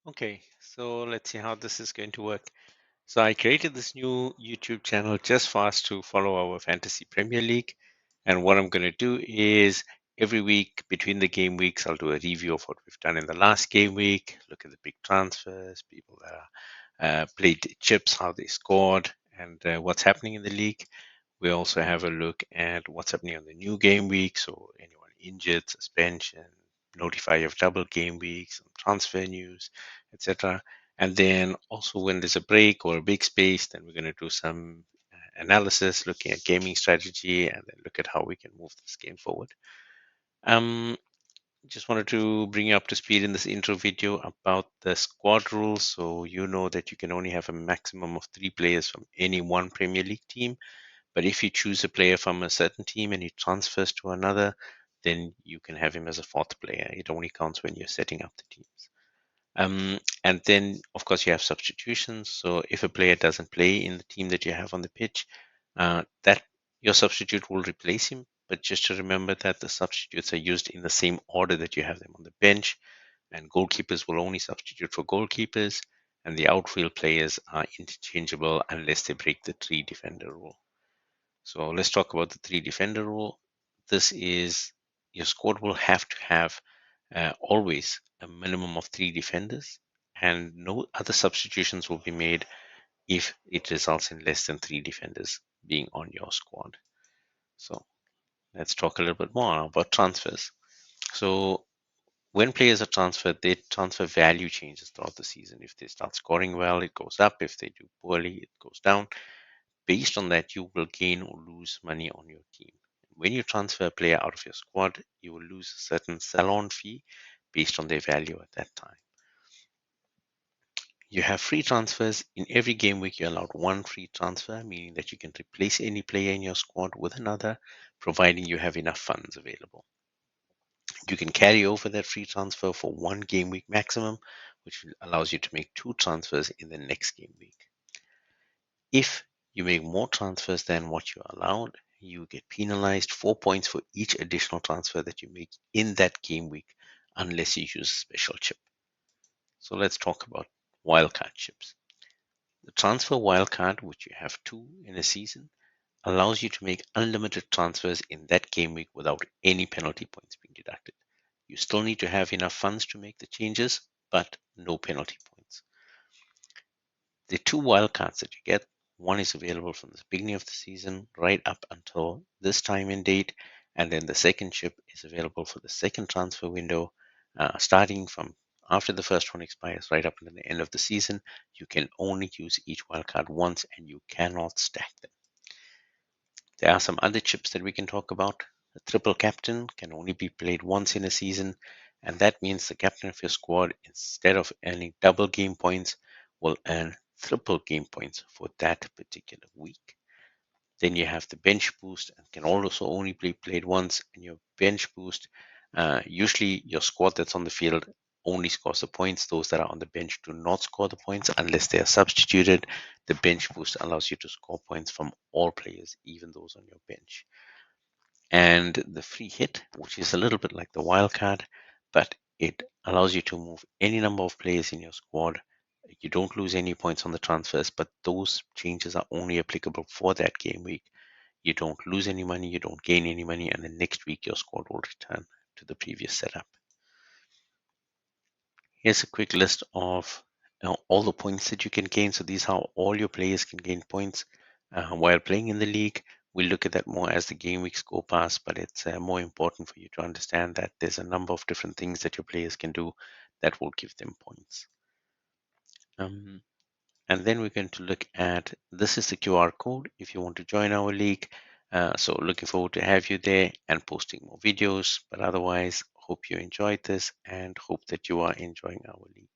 Okay, so let's see how this is going to work. So I created this new YouTube channel just for us to follow our Fantasy Premier League. And what I'm going to do is every week between the game weeks, I'll do a review of what we've done in the last game week, look at the big transfers, people that played chips, how they scored, and what's happening in the league. We also have a look at what's happening on the new game week. So anyone injured, suspension, notify of double game weeks, some transfer news, etc. And then also when there's a break or a big space, then we're going to do some analysis, looking at gaming strategy, and then look at how we can move this game forward. Um, just wanted to bring you up to speed in this intro video about the squad rules. So you know that you can only have a maximum of 3 players from any one Premier League team. But if you choose a player from a certain team and he transfers to another, then you can have him as a fourth player. It only counts when you're setting up the teams. And then, of course, you have substitutions. So if a player doesn't play in the team that you have on the pitch, that your substitute will replace him. But just to remember that the substitutes are used in the same order that you have them on the bench, and goalkeepers will only substitute for goalkeepers, and the outfield players are interchangeable unless they break the 3 defender rule. So let's talk about the 3 defender rule. This is your squad will have to have always a minimum of 3 defenders, and no other substitutions will be made if it results in less than 3 defenders being on your squad. So let's talk a little bit more about transfers. So when players are transferred, their transfer value changes throughout the season. If they start scoring well, it goes up. If they do poorly, it goes down. Based on that, you will gain or lose money on your team. When you transfer a player out of your squad, you will lose a certain sell-on fee based on their value at that time. You have free transfers. In every game week, you're allowed 1 free transfer, meaning that you can replace any player in your squad with another, providing you have enough funds available. You can carry over that free transfer for 1 game week maximum, which allows you to make 2 transfers in the next game week. If you make more transfers than what you're allowed, you get penalized 4 points for each additional transfer that you make in that game week, unless you use a special chip. So let's talk about wildcard chips. The transfer wildcard, which you have 2 in a season, allows you to make unlimited transfers in that game week without any penalty points being deducted. You still need to have enough funds to make the changes, but no penalty points. The 2 wildcards that you get, one is available from the beginning of the season right up until this time and date, and then the second chip is available for the second transfer window, starting from after the first one expires right up until the end of the season. You can only use each wildcard once, and you cannot stack them. There are some other chips that we can talk about. The triple captain can only be played once in a season, and that means the captain of your squad, instead of earning double game points, will earn triple game points for that particular week. Then you have the bench boost and can also only be played once. And your bench boost, usually your squad that's on the field only scores the points. Those that are on the bench do not score the points unless they are substituted. The bench boost allows you to score points from all players, even those on your bench. And the free hit, which is a little bit like the wild card, but it allows you to move any number of players in your squad. You don't lose any points on the transfers, but those changes are only applicable for that game week. You don't lose any money, you don't gain any money, and the next week your squad will return to the previous setup. Here's a quick list of all the points that you can gain. So these are how all your players can gain points while playing in the league. We'll look at that more as the game weeks go past, but it's more important for you to understand that there's a number of different things that your players can do that will give them points. Um, and then we're going to look at, this is the QR code if you want to join our league. So looking forward to have you there and posting more videos. But otherwise, hope you enjoyed this and hope that you are enjoying our league.